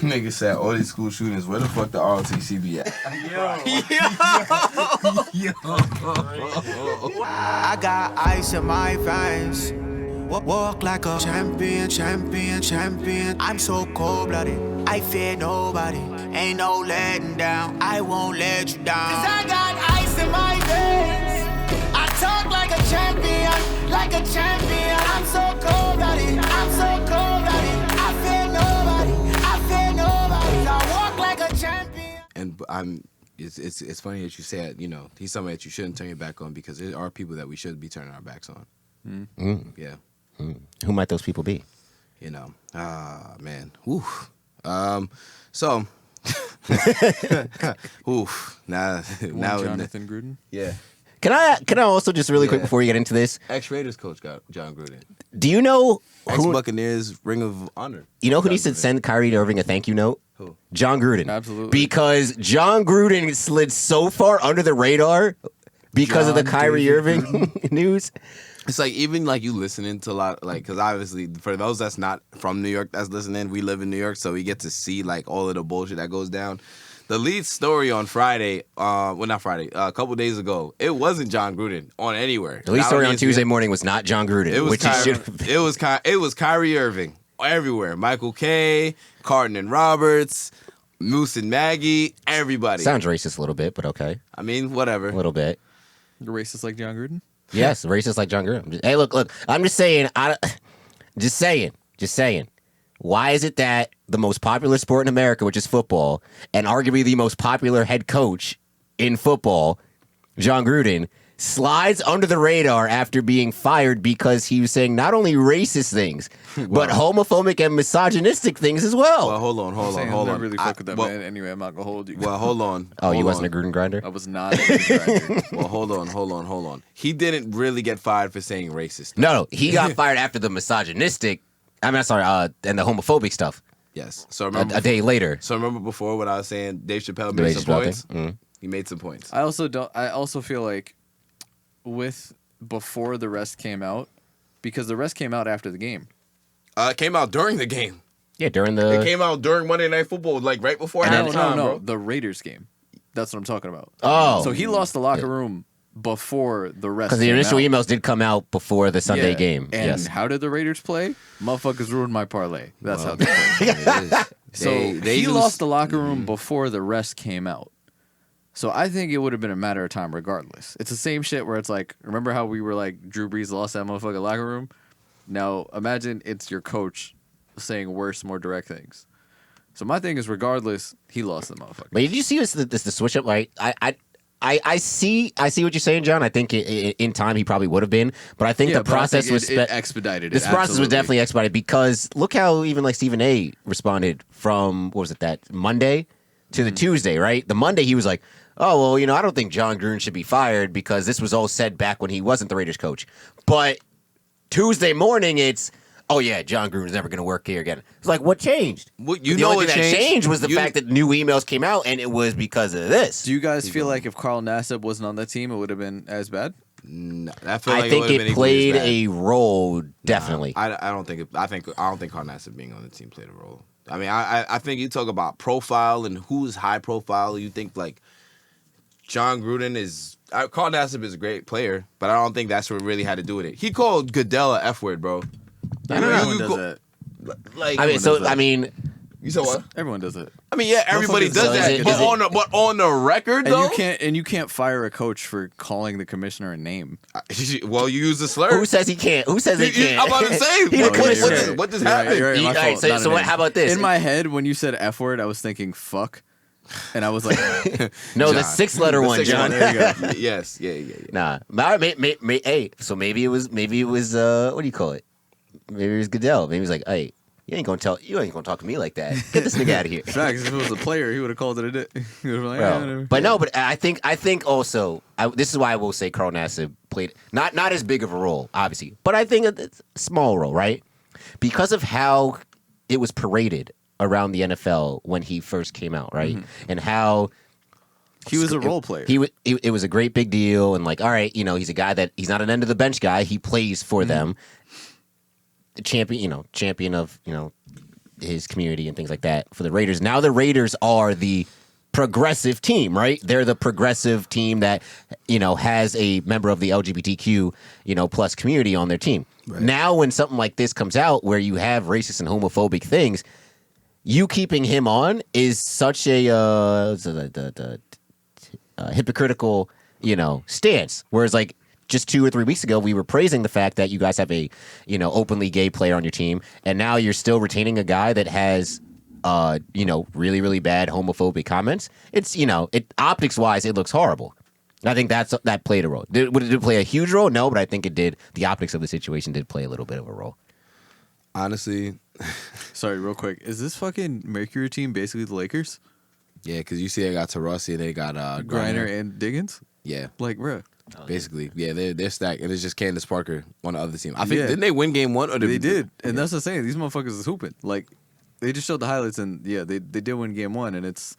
Nigga said all these school shootings. Where the fuck the ROTC be at? Yo. I got ice in my veins. Walk like a champion. I'm so cold-blooded. I fear nobody. Ain't no letting down. I won't let you down. 'Cause I got ice in my veins. I talk like a champion. I'm so cold-blooded. I fear nobody. I walk like a champion. And it's funny that you said, you know, he's somebody that you shouldn't turn your back on because there are people that we should be turning our backs on. Yeah. Who might those people be? You know, man. Oof. So, oof. Now, Jonathan Gruden. Yeah. Can I also just really quick before you get into this? Ex-Raiders coach John Gruden. Do you know Ex-Buccaneers Ring of Honor. You know who needs to send Kyrie Irving a thank you note? Who? John Gruden. Absolutely. Because John Gruden slid so far under the radar because of the Kyrie Irving news. It's like, even like you listening to a lot, like, because obviously for those that's not from New York that's listening, we live in New York, so we get to see like all of the bullshit that goes down. The lead story on Friday, not Friday, a couple days ago, it wasn't John Gruden on anywhere. The lead story on Tuesday morning was not John Gruden. It was Kyrie Irving everywhere. Michael K, Carton and Roberts, Moose and Maggie, everybody. Sounds racist a little bit, but okay. I mean, whatever. A little bit. You're racist like John Gruden? Yes, racist like John Gruden. Hey, look. I'm just saying. Just saying. Why is it that the most popular sport in America, which is football, and arguably the most popular head coach in football, John Gruden, slides under the radar after being fired because he was saying not only racist things, but homophobic and misogynistic things as well? Well, hold on. I really fuck with that man. Anyway, I'm not going to hold you. Well, hold on. You wasn't a Gruden grinder? I was not a Gruden grinder. Well, hold on. He didn't really get fired for saying racist. No, he got fired after the misogynistic, and the homophobic stuff. Yes. So remember a day later. So remember before when I was saying Dave Chappelle made some points? Mm-hmm. He made some points. I also feel like before the rest came out, because the rest came out after the game. It came out during the game. Yeah, it came out during Monday Night Football, like right before halftime. No, the Raiders game. That's what I'm talking about. Oh. So he lost the locker room before the rest. Because the initial emails did come out before the Sunday game. And how did the Raiders play? Motherfuckers ruined my parlay. That's how they played. So he lost the locker room before the rest came out. So I think it would have been a matter of time regardless. It's the same shit where it's like, remember how we were like, Drew Brees lost that motherfucking locker room? Now imagine it's your coach saying worse, more direct things. So my thing is, regardless, he lost the motherfucker. But did you see the switch up? Like, I see what you're saying, John. I think in time he probably would have been, but I think the process was expedited. This process was definitely expedited because look how even like Stephen A. responded from that Monday to the Tuesday, right? The Monday he was like, oh well, I don't think John Gruden should be fired because this was all said back when he wasn't the Raiders coach. But Tuesday morning it's, oh yeah, John Gruden's never going to work here again. It's like, what changed? What the only thing that changed was the fact that new emails came out, and it was because of this. Do you guys feel like if Carl Nassib wasn't on the team, it would have been as bad? No, I think it played a role, definitely. I don't think Carl Nassib being on the team played a role. I mean, I think you talk about profile and who's high profile. You think like John Gruden is. Carl Nassib is a great player, but I don't think that's what really had to do with it. He called Goodell a F word, bro. Everyone does that. Like, you said what? Everyone does it. I mean, yeah, everybody does that. But on the record, though, you can't fire a coach for calling the commissioner a name. Well, you use the slur. Who says he can't? Who says he can't? I'm about to say, what just happened? How about this? In my head, when you said F word, I was thinking fuck. And I was like, no, the 6-letter one, John. There you go. Yes, yeah. Nah, hey, so maybe it was, what do you call it? Maybe it was Goodell. Maybe he was like, hey, you ain't gonna talk to me like that. Get this nigga out of here. Facts. If it was a player, he would have called it a dick. He would have been like, but no, but I think also, this is why I will say Carl Nassib played not as big of a role, obviously, but I think a small role, right? Because of how it was paraded around the NFL when he first came out, right? Mm-hmm. And how he was a role player. It was a great big deal, and like, all right, he's a guy that he's not an end of the bench guy. He plays for them. Champion of his community and things like that for the Raiders. Now the Raiders are the progressive team, right? They're the progressive team that, has a member of the LGBTQ, plus community on their team. Right. Now when something like this comes out where you have racist and homophobic things, you keeping him on is such a hypocritical, stance. Whereas like just 2 or 3 weeks ago, we were praising the fact that you guys have a, openly gay player on your team, and now you're still retaining a guy that has, really, really bad homophobic comments. It's, optics wise, it looks horrible. I think that played a role. Would it play a huge role? No, but I think it did. The optics of the situation did play a little bit of a role. Honestly, sorry, real quick, is this fucking Mercury team basically the Lakers? Yeah, because you see, they got Tarossi and they got Griner and Diggins. Yeah, like bro. Basically, yeah, they're stacked, and it's just Candace Parker on the other team. I think didn't they win game 1 or they did? And that's what I'm saying. These motherfuckers is hooping. Like they just showed the highlights, and yeah, they did win game 1, and it's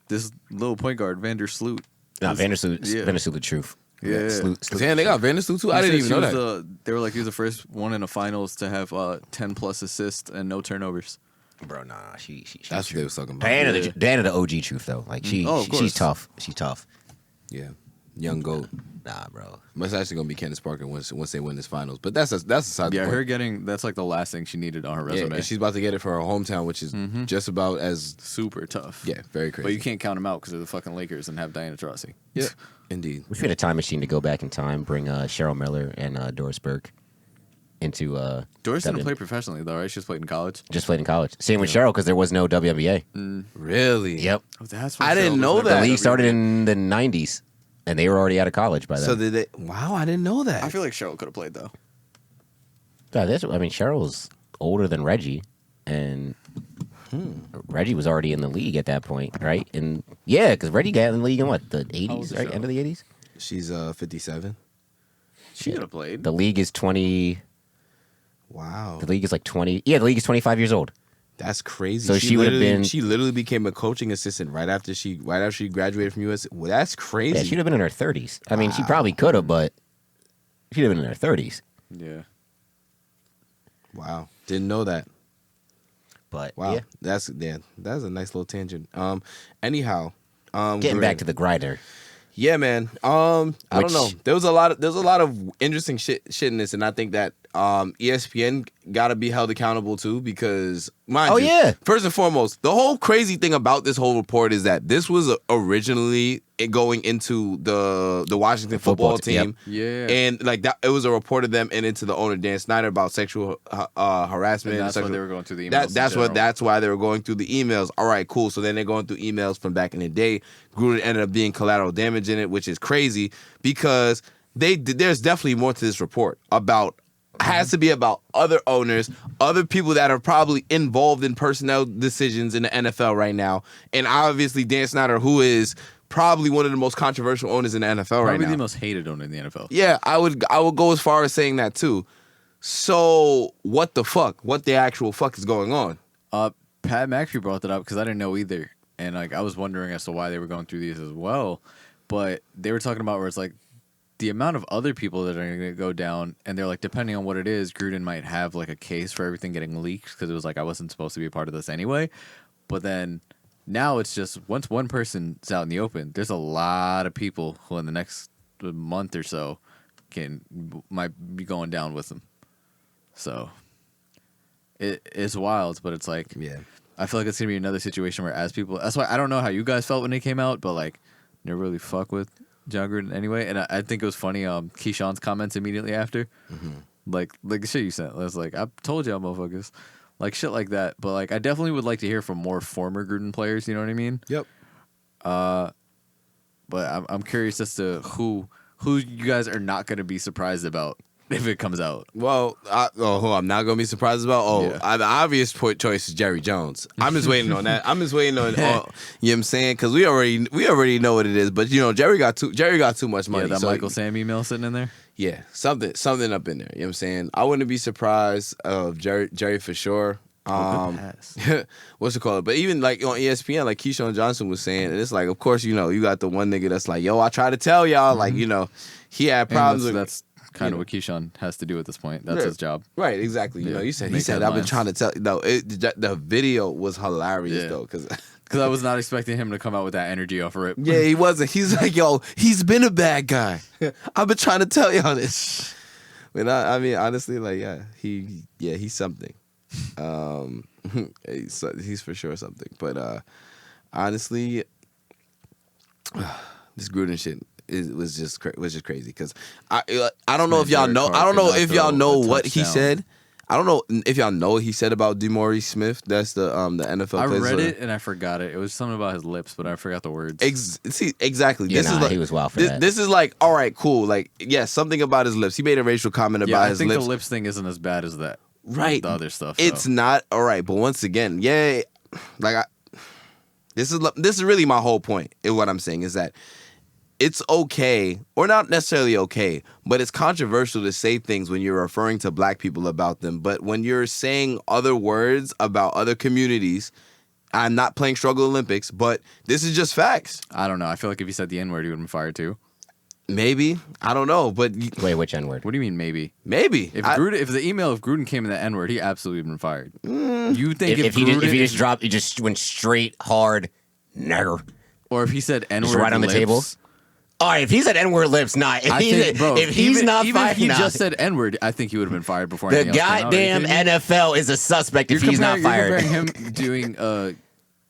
this little point guard Vandersloot. No, Vandersloot, the truth. Yeah, Damn, they got Vandersloot too. I didn't even know that. They were like, he was the first one in the finals to have 10 plus assists and no turnovers. Bro, nah, she that's what they was talking about. Diana the OG truth though. Like she's tough. She's tough. Yeah, young goat. Nah, bro. It's actually gonna be Candace Parker once they win this finals. But that's aside. Yeah, the her getting that's like the last thing she needed on her resume. Yeah, and she's about to get it for her hometown, which is just about as super tough. Yeah, very crazy. But you can't count them out because they're the fucking Lakers and have Diana Taurasi. Yeah, indeed. We should get a time machine to go back in time, bring Cheryl Miller and Doris Burke into. Doris didn't play professionally though, right? She just played in college. Just played in college. Same with Cheryl because there was no WNBA. Really? Yep. Oh, that's I didn't know that. The league started in the 90s. And they were already out of college by then. So did they? Wow, I didn't know that. I feel like Cheryl could have played though. Cheryl's older than Reggie, and Reggie was already in the league at that point, right? And yeah, because Reggie got in the league in what, the 80s, right? End of the 80s. She's 57. She could have played. The league is 20. Wow. The league is like 20. Yeah, the league is 25 years old. That's crazy. So she would have been. She literally became a coaching assistant right after she graduated from US. Well, that's crazy. Yeah, she'd have been in her 30s. I mean, she probably could have, but she'd have been in her 30s. Yeah. Wow, didn't know that. But wow, yeah. that's a nice little tangent. Anyhow, getting back to the grinder. Yeah, man. I don't know. There's a lot of interesting shit in this, and I think that ESPN got to be held accountable too, because first and foremost, the whole crazy thing about this whole report is that this was originally going into the Washington football team. Yep. Yeah, and like that, it was a report of them and into the owner Dan Snyder about sexual harassment. And that's why they were going through the emails. That's why they were going through the emails. All right, cool. So then they're going through emails from back in the day. Gruden ended up being collateral damage in it, which is crazy because there's definitely more to this report about. Has to be about other owners, other people that are probably involved in personnel decisions in the NFL right now, and obviously Dan Snyder, who is probably one of the most controversial owners in the NFL right now. Probably the most hated owner in the NFL. Yeah, I would go as far as saying that too. So what the fuck? What the actual fuck is going on? Pat McAfee brought that up because I didn't know either, and like I was wondering as to why they were going through these as well. But they were talking about where it's like the amount of other people that are going to go down, and they're like, depending on what it is, Gruden might have like a case for everything getting leaked because it was like I wasn't supposed to be a part of this anyway. But then now it's just once one person's out in the open, there's a lot of people who in the next month or so might be going down with them. So it's wild, but it's like I feel like it's gonna be another situation where as people. That's why I don't know how you guys felt when they came out, but like never really fuck with John Gruden anyway, and I think it was funny. Keyshawn's comments immediately after, like the shit you sent. I was like, I told y'all, motherfuckers, like shit like that. But like, I definitely would like to hear from more former Gruden players. You know what I mean? Yep. But I'm curious as to who you guys are not going to be surprised about if it comes out. Well, who I'm not going to be surprised about? The obvious choice is Jerry Jones. I'm just waiting on that. I'm just waiting on, you know what I'm saying? Because we already know what it is. But, you know, Jerry got too much money. Yeah, that Michael Sam email sitting in there? Yeah, something up in there. You know what I'm saying? I wouldn't be surprised of Jerry for sure. What's it called? But even like on ESPN, like Keyshawn Johnson was saying, and it's like, of course, you know, you got the one nigga that's like, yo, I try to tell y'all, like, you know, he had problems with. kind of what Keyshawn has to do at this point. That's his job. Right, exactly. You Yeah, know, he said make I've been headlines. trying to tell. No, the video was hilarious though, because. Because I was not expecting him to come out with that energy off rip. Yeah, he wasn't. He's like, yo, he's been a bad guy. I've been trying to tell y'all this. But I mean, honestly, like, he's something. He's for sure something. But honestly, this Gruden shit was just crazy because I don't know if y'all know. I don't know if y'all know what he said. I don't know if y'all know what he said about DeMaurice Smith. That's the NFL. I player. read it and I forgot it. It was something about his lips, but I forgot the words. See, exactly. Yeah, This is like, he was wild for that. This is like, all right, cool. Like, yeah, something about his lips. He made a racial comment about I his think lips. the lips thing isn't as bad as that. Right. The other stuff. It's so. not all right. But once again, this is really my whole point. In what I'm saying is that it's okay, or not necessarily okay, but it's controversial to say things when you're referring to black people about them. But when you're saying other words about other communities, I'm not playing Struggle Olympics, but this is just facts. I don't know. I feel like if he said the N-word, he would have been fired too. Maybe. I don't know. But Wait, which N-word? What do you mean maybe? maybe. If the email of Gruden came in the N-word, he absolutely would have been fired. You think If he just went straight hard, nigger. or if he said N-word Just right on the lips, table? All right, if he said N-word lips, not. I think, bro, if he's even, not even fired, if he nah. just said N-word, I think he would have been fired before The anything else came out. Are you goddamn kidding me? NFL is a suspect if he's not fired. You're comparing him doing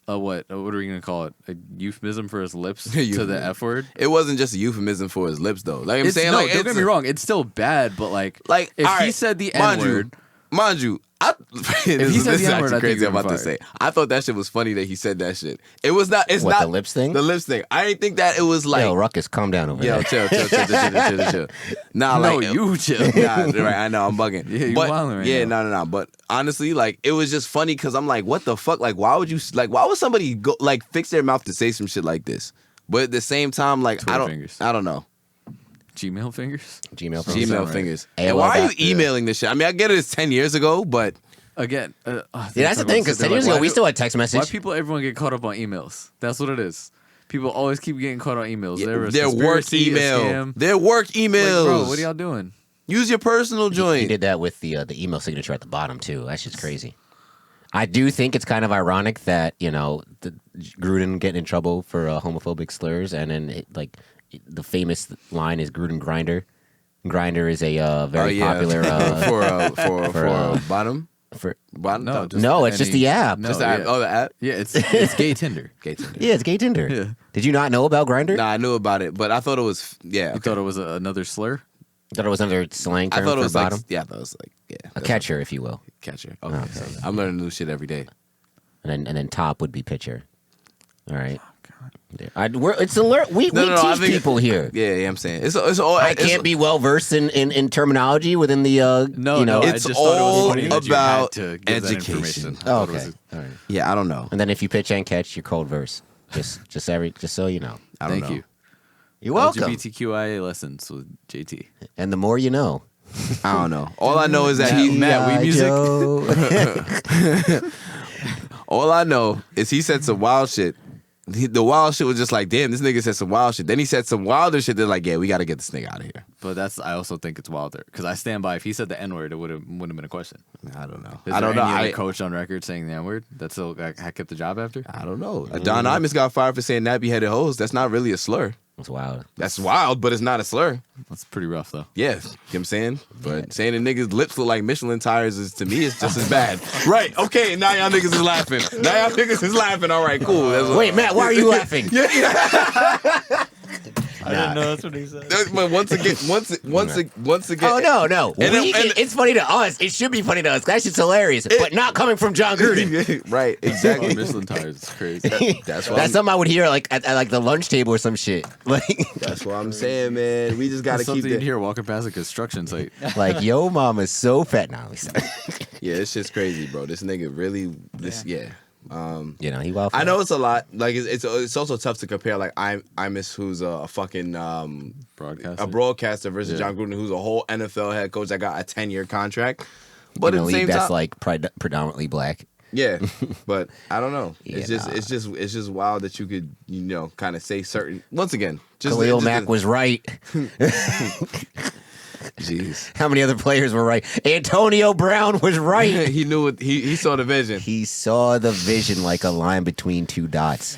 what are we gonna call it? A euphemism for his lips to the F word? It wasn't just a euphemism for his lips, though. Like I'm It's, saying, no, like, don't get me wrong, it's still bad, but like Like, if all he right, said the mind you, N-word, Mind you, this he is said the N-word, actually I think crazy. he I'm would about be to say. fired. I thought that shit was funny that he said that shit. It was not. It's What, not the lips thing? The lips thing. I didn't think that it was like. Yo, Ruckus, calm down over Yo, there. chill. Nah, no, like you chill. Nah, right. I know I'm bugging. Yeah, you but, wilding right yeah, now. no. But honestly, like it was just funny because I'm like, what the fuck? Like, why would somebody go like fix their mouth to say some shit like this? But at the same time, like Twitter fingers. I don't know. Gmail fingers. Gmail. Gmail right. fingers. AOL And why are you dot- emailing this shit? I mean, I get it. It's 10 years ago, but Again, Yeah, that's the thing, because 10 years why ago, we do- still had text Why message. everyone get caught up on emails? That's what it is. People always keep getting caught on emails. their work email. Their work emails. Like, bro, what are y'all doing? Use your personal He joint. did that with the email signature at the bottom, too. That's just crazy. I do think it's kind of ironic that, the Gruden getting in trouble for homophobic slurs, and then, the famous line is Gruden Grinder. Grinder is a very popular... for bottom. Bottom. No, just No, it's just any- the app. No, Just the app. yeah. Oh, the app. Yeah, it's gay Tinder. Gay Tinder. Yeah, it's gay Tinder. Yeah. Did you not know about Grinder? Nah, I knew about it, but I thought it was You thought it was another slur? Thought it was under slang I term thought it for was bottom? like. Yeah, I thought it was like. Yeah. A catcher, if you will. Catcher. Okay. So I'm learning new shit every day. And then top would be pitcher. All right. It's alert. We No, I teach think- people here. Yeah, I'm saying it's all. I can't be well versed in terminology within the No, It's I just thought it all was funny that you about had to give that education. information. I Oh, thought it okay. was- All right. Yeah, I don't know. And then if you pitch and catch, you're cold verse. Just so you know. I don't Thank know. you. You're welcome. LGBTQIA lessons with JT. And the more you know. I don't know. All I know is that he. Matt, we music? All I know is he said some wild shit. The wild shit was just like, damn, this nigga said some wild shit. Then he said some wilder shit. They're like, yeah, we got to get this nigga out of here. But I also think it's wilder because I stand by. If he said the N-word, it wouldn't have been a question. I don't know. Is I there don't know. any other coach on record saying the N-word that still I kept the job after? I don't know. Don Imus got fired for saying nappy headed hoes. That's not really a slur. It's wild. That's wild, but it's not a slur. That's pretty rough though. Yeah, you know what I'm saying? But saying the niggas' lips look like Michelin tires is, to me, it's just as bad. Right, okay, now y'all niggas is laughing. All right, cool. That's Wait, Matt, why are you laughing? I didn't know that's what he said. But once again. Oh, no. And then- It's funny to us. It should be funny to us. That shit's hilarious. But not coming from John Gruden. Right, exactly. Michelin tires is crazy. That's what That's something I would hear at like the lunch table or some shit. That's what I'm saying, man. We just gotta That's keep something you'd it. hear walking past a construction site. Like, yo, mama's so fat now. Yeah, it's just crazy, bro. This nigga really. Yeah. He wild. For I that. know it's a lot. Like it's also tough to compare. Like Imus, who's a fucking broadcaster versus Yeah. John Gruden, who's a whole NFL head coach that got a 10-year contract. But in at a the league same that's time, like predominantly black. yeah. But I don't know. Yeah, It's just wild that you could kind of say certain. Once again, just Khalil just- Mack was right. Jeez. How many other players were right? Antonio Brown was right. He knew it. He saw the vision. He saw the vision like a line between two dots.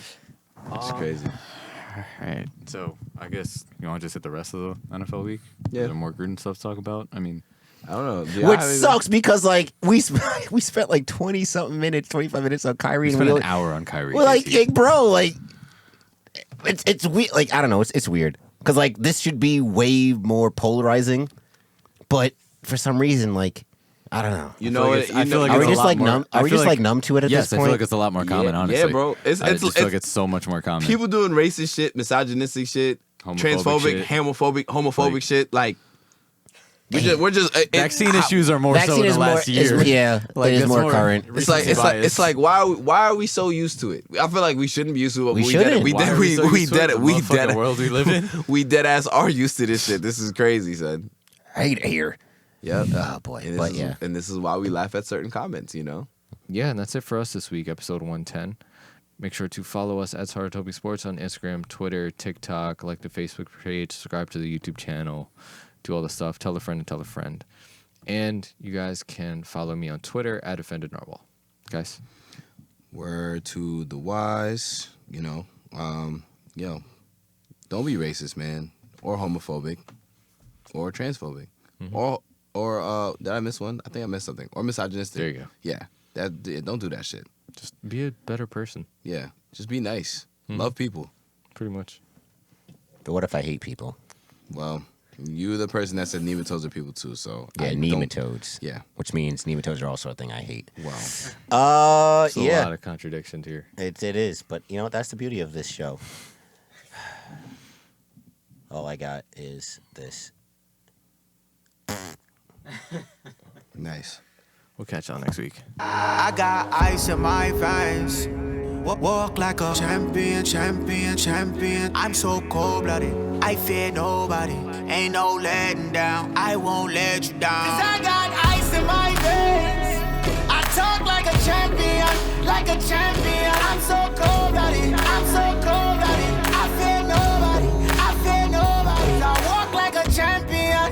It's crazy. All right. So I guess you want to just hit the rest of the NFL week? Yeah. Is there more Gruden stuff to talk about? I mean, I don't know. Which sucks because like we spent like 20-something minutes, 25 minutes on Kyrie. we And spent we an hour on Kyrie. Well, like, JT. bro, like it's weird. Like I don't know, it's weird because like this should be way more polarizing, but for some reason, like I don't know. You know what? I feel like Are we it's a just lot like more- numb? I Are we feel just like numb to it at Yes, this I point? feel like it's a lot more common, honestly. Yeah, bro. I just feel like it's so much more common. People doing racist shit, misogynistic shit, Homophobic transphobic, shit. homophobic Like- shit. Like we're just Vaccine issues are more so Vaccine in is the more, last year. it is it's more current. It's like Recency why are we so used to it? I feel like we shouldn't be used to it. We Did shouldn't. it. We Why did. are we so We used to did it? it. We The did motherfucking it. world we live in. We dead ass are used to this shit. This is crazy, son. I hate it here. Yep. Oh boy, And but yeah. this is why we laugh at certain comments. You know. Yeah, and that's it for us this week, episode 110. Make sure to follow us at Saratobi Sports on Instagram, Twitter, TikTok, like the Facebook page, subscribe to the YouTube channel, do all the stuff. Tell a friend and tell a friend. And you guys can follow me on Twitter at Offended Narwhal. Guys. Word to the wise. You know. Don't be racist, man, or homophobic, or transphobic, or did I miss one? I think I missed something. Or misogynistic. There you go. Yeah, don't do that shit. Just be a better person, Yeah, just be nice. Love people. pretty much. But what if I hate people? Well, you're the person that said nematodes are people too. So Yeah, I don't- nematodes. Yeah. Which means nematodes are also a thing I hate. Wow. There's a Yeah. lot of contradictions here. It is, but you know what? That's the beauty of this show. All I got is this. Nice. We'll catch y'all next week. I got ice in my veins. Walk like a champion, champion, champion. I'm so cold-blooded, I fear nobody. Ain't no letting down, I won't let you down. 'Cause I got ice in my veins.